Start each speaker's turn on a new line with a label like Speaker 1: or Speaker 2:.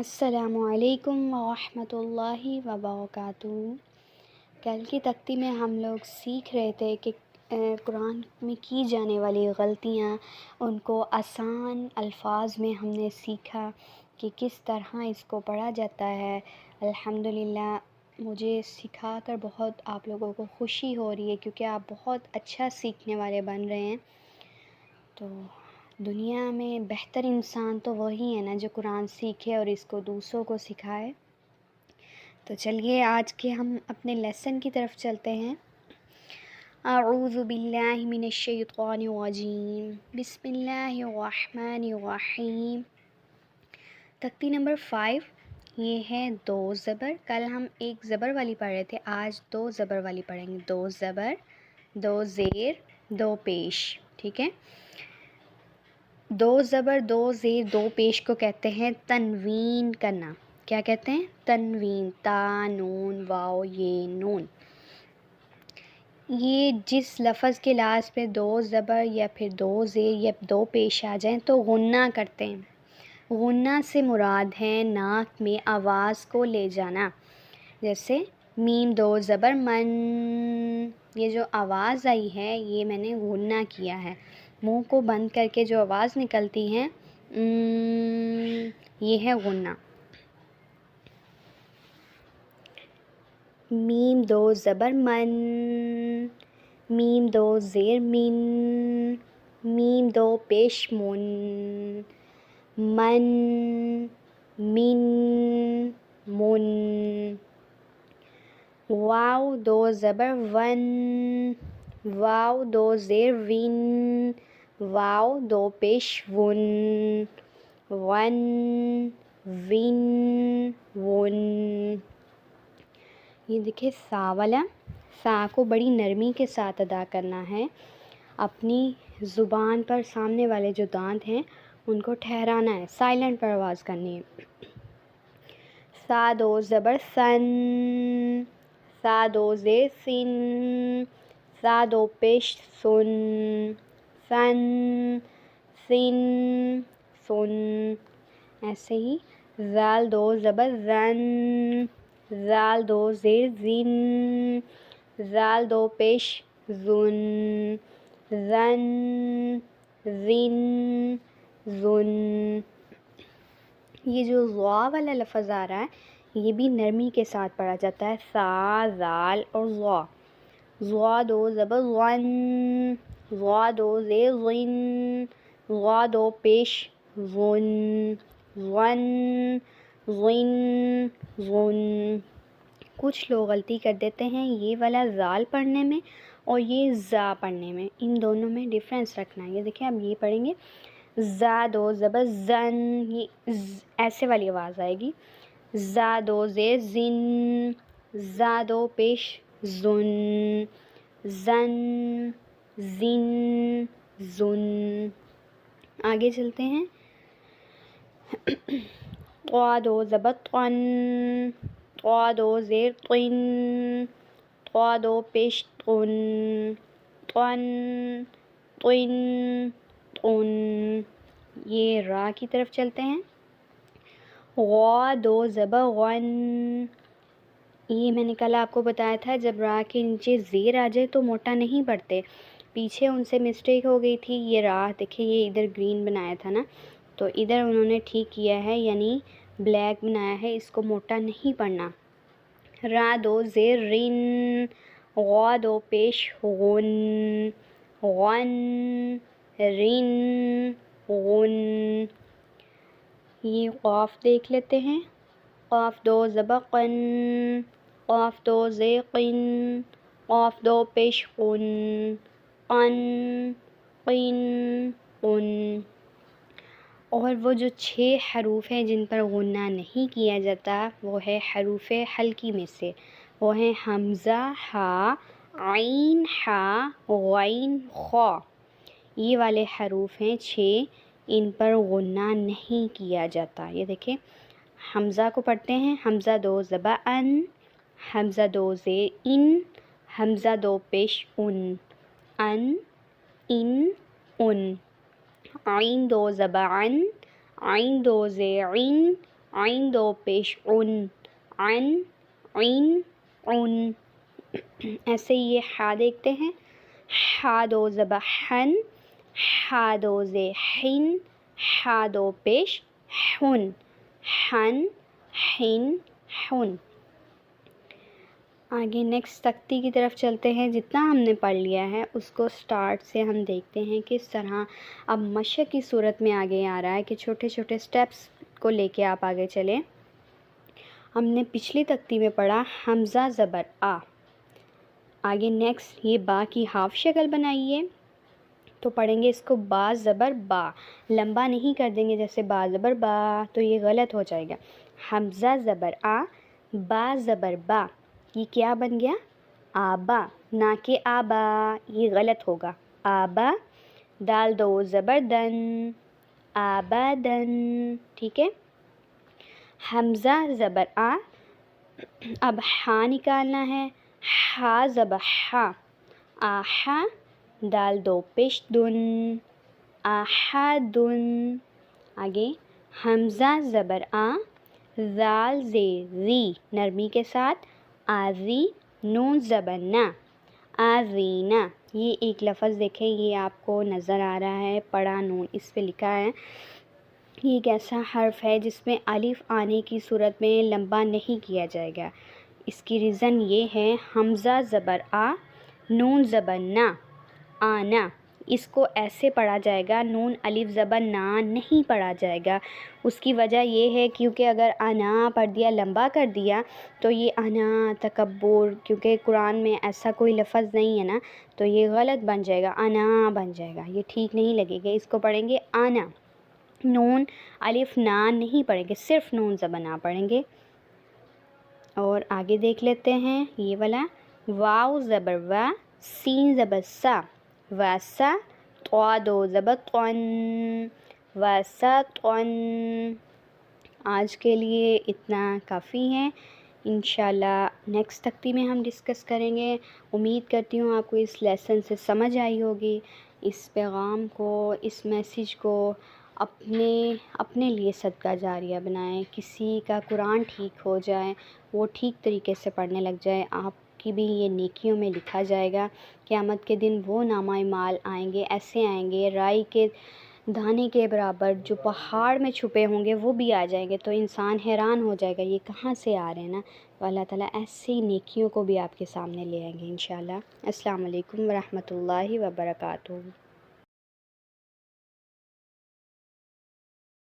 Speaker 1: السلام علیکم ورحمۃ اللہ وبرکاتہ۔ کل کی تختی میں ہم لوگ سیکھ رہے تھے کہ قرآن میں کی جانے والی غلطیاں، ان کو آسان الفاظ میں ہم نے سیکھا کہ کس طرح اس کو پڑھا جاتا ہے۔ الحمدللہ مجھے سکھا کر بہت آپ لوگوں کو خوشی ہو رہی ہے، کیونکہ آپ بہت اچھا سیکھنے والے بن رہے ہیں۔ تو دنیا میں بہتر انسان تو وہی ہے نا جو قرآن سیکھے اور اس کو دوسروں کو سکھائے۔ تو چلیے آج کے ہم اپنے لیسن کی طرف چلتے ہیں۔ اعوذ باللہ من الشیطان الرجیم، بسم اللہ الرحمن الرحیم۔ تختی نمبر 5 یہ ہے دو زبر۔ کل ہم ایک زبر والی پڑھ رہے تھے، آج دو زبر والی پڑھیں گے۔ دو زبر، دو زیر، دو پیش، ٹھیک ہے۔ دو زبر، دو زیر، دو پیش کو کہتے ہیں تنوین کرنا۔ کیا کہتے ہیں؟ تنوین۔ تا، نون، واو، یہ نون۔ یہ جس لفظ کے لاسٹ پہ دو زبر یا پھر دو زیر یا دو پیش آ جائیں تو غنہ کرتے ہیں۔ غنہ سے مراد ہے ناک میں آواز کو لے جانا، جیسے میم دو زبر من، یہ جو آواز آئی ہے یہ میں نے غنہ کیا ہے۔ منہ کو بند کر کے جو آواز نکلتی ہے یہ ہے غنہ۔ میم دو زبر من، میم دو زیر من، میم دو پیش من، من، من، من۔ واو دو زبر ون، واو دو زیر ون، واو دو پیش ون، ون، ون، ون۔ یہ دیکھیں سا والا، سا کو بڑی نرمی کے ساتھ ادا کرنا ہے۔ اپنی زبان پر سامنے والے جو دانت ہیں ان کو ٹھہرانا ہے، سائلنٹ پر آواز کرنی ہے۔ سا دو زبر سن، سا دو زیر سن، سا دو پیش سن، سن، سن، سن۔ ایسے ہی زال دو زبر زن، زال دو زیر زن، زال دو پیش زن، زن، زن، زن۔ یہ جو ضا والا لفظ آ رہا ہے یہ بھی نرمی کے ساتھ پڑھا جاتا ہے، سا، زال اور ضا۔ ضا دو زبر ون، ضا دو زیر ضن، ضا دو پیش ضن، ضن، ضن، ضن۔ کچھ لوگ غلطی کر دیتے ہیں یہ والا زال پڑھنے میں اور یہ زا پڑھنے میں، ان دونوں میں ڈفرینس رکھنا ہے۔ یہ دیکھیں اب یہ پڑھیں گے زا دو زبر زن، یہ ایسے والی آواز آئے گی۔ زا دو زیر زن، زا دو پیش زن، زن، زن، زن۔ آگے چلتے ہیں۔ طا دو زبر طن، طا دو زیر طن، طا دو پیش طن، طن، طن، طن۔ یہ را کی طرف چلتے ہیں۔ غا دو زبر غن، یہ میں نے کل آپ کو بتایا تھا جب را کے نیچے زیر آ جائے تو موٹا نہیں پڑھتے، پیچھے ان سے مسٹیک ہو گئی تھی۔ یہ را دیکھیں یہ ادھر گرین بنایا تھا نا، تو ادھر انہوں نے ٹھیک کیا ہے، یعنی بلیک بنایا ہے، اس کو موٹا نہیں پڑھنا۔ را دو زیر رن، غا دو پیش غن، غن، رن، غن۔ یہ قاف دیکھ لیتے ہیں۔ قاف دو زبر قن، قاف دو زیر قن، قاف دو پیش قن، قن، قن، قن۔ اور وہ جو 6 حروف ہیں جن پر غنہ نہیں کیا جاتا وہ ہے حروف حلقی میں سے، وہ ہیں حمزہ، ہا، عین، ہا، غین، خا۔ یہ والے حروف ہیں 6، ان پر غنہ نہیں کیا جاتا۔ یہ دیکھیں حمزہ کو پڑھتے ہیں، حمزہ دو زبر ان، حمزہ دو زیر ان، حمزہ دو پیش ان، ان، ان، ان۔ عین دو زبر عن، عین دو زیر عین، عین دو پیش عن، عن، عین، عن. ایسے ہی یہ ہا دیکھتے ہیں، ہا دو زبر حن، ہا دو زے حن، ہا دو پیش حن، حن، حن، حن. آگے نیکسٹ تختی کی طرف چلتے ہیں. جتنا ہم نے پڑھ لیا ہے اس کو سٹارٹ سے ہم دیکھتے ہیں کس طرح اب مشق کی صورت میں آگے آ رہا ہے کہ چھوٹے چھوٹے سٹیپس کو لے کے آپ آگے چلیں. ہم نے پچھلی تختی میں پڑھا حمزہ زبر آ. آگے نیکسٹ یہ با کی ہاف شکل بنائیے تو پڑھیں گے اس کو با زبر با. لمبا نہیں کر دیں گے جیسے با زبر با تو یہ غلط ہو جائے گا. حمزہ زبر آ، با زبر با. یہ کیا بن گیا؟ آبا، نہ کہ آبا، یہ غلط ہوگا. آبا. دال دو زبر دن، آبادن. ٹھیک ہے. حمزہ زبر آ. اب ہا نکالنا ہے، ہا زبر ہا، آہا. دال دو پیش دن، آہادن. آگے حمزہ زبر آ، زال زے زی نرمی کے ساتھ، آزی. نون زبر نا، آزینا. یہ ایک لفظ دیکھیں، یہ آپ کو نظر آ رہا ہے، پڑا نون اس پہ لکھا ہے. یہ ایک ایسا حرف ہے جس میں الف آنے کی صورت میں لمبا نہیں کیا جائے گا. اس کی ریزن یہ ہے حمزہ زبر آ، نون زبر نا، آنا. اس کو ایسے پڑھا جائے گا، نون الف زبر نا نہیں پڑھا جائے گا. اس کی وجہ یہ ہے کیونکہ اگر انا پڑھ دیا، لمبا کر دیا تو یہ انا تکبر، کیونکہ قرآن میں ایسا کوئی لفظ نہیں ہے نا، تو یہ غلط بن جائے گا، انا بن جائے گا، یہ ٹھیک نہیں لگے گا. اس کو پڑھیں گے آنا. نون الف نا نہیں پڑھیں گے، صرف نون زبر نا پڑھیں گے. اور آگے دیکھ لیتے ہیں یہ والا واو زبر وا، سین زبر سا، واسا. طوا دو زبر طن، واسطن. آج کے لیے اتنا کافی ہے. انشاءاللہ نیکسٹ تختی میں ہم ڈسکس کریں گے. امید کرتی ہوں آپ کو اس لیسن سے سمجھ آئی ہوگی. اس پیغام کو، اس میسیج کو اپنے لیے صدقہ جاریہ بنائیں. کسی کا قرآن ٹھیک ہو جائے، وہ ٹھیک طریقے سے پڑھنے لگ جائے، آپ کی بھی یہ نیکیوں میں لکھا جائے گا. قیامت کے دن وہ نامہ اعمال آئیں گے، ایسے آئیں گے رائی کے دانے کے برابر، جو پہاڑ میں چھپے ہوں گے وہ بھی آ جائیں گے. تو انسان حیران ہو جائے گا یہ کہاں سے آ رہے ہیں نا. تو اللہ تعالیٰ ایسی نیکیوں کو بھی آپ کے سامنے لے آئیں گے انشاءاللہ. السلام علیکم ورحمۃ اللہ وبرکاتہ.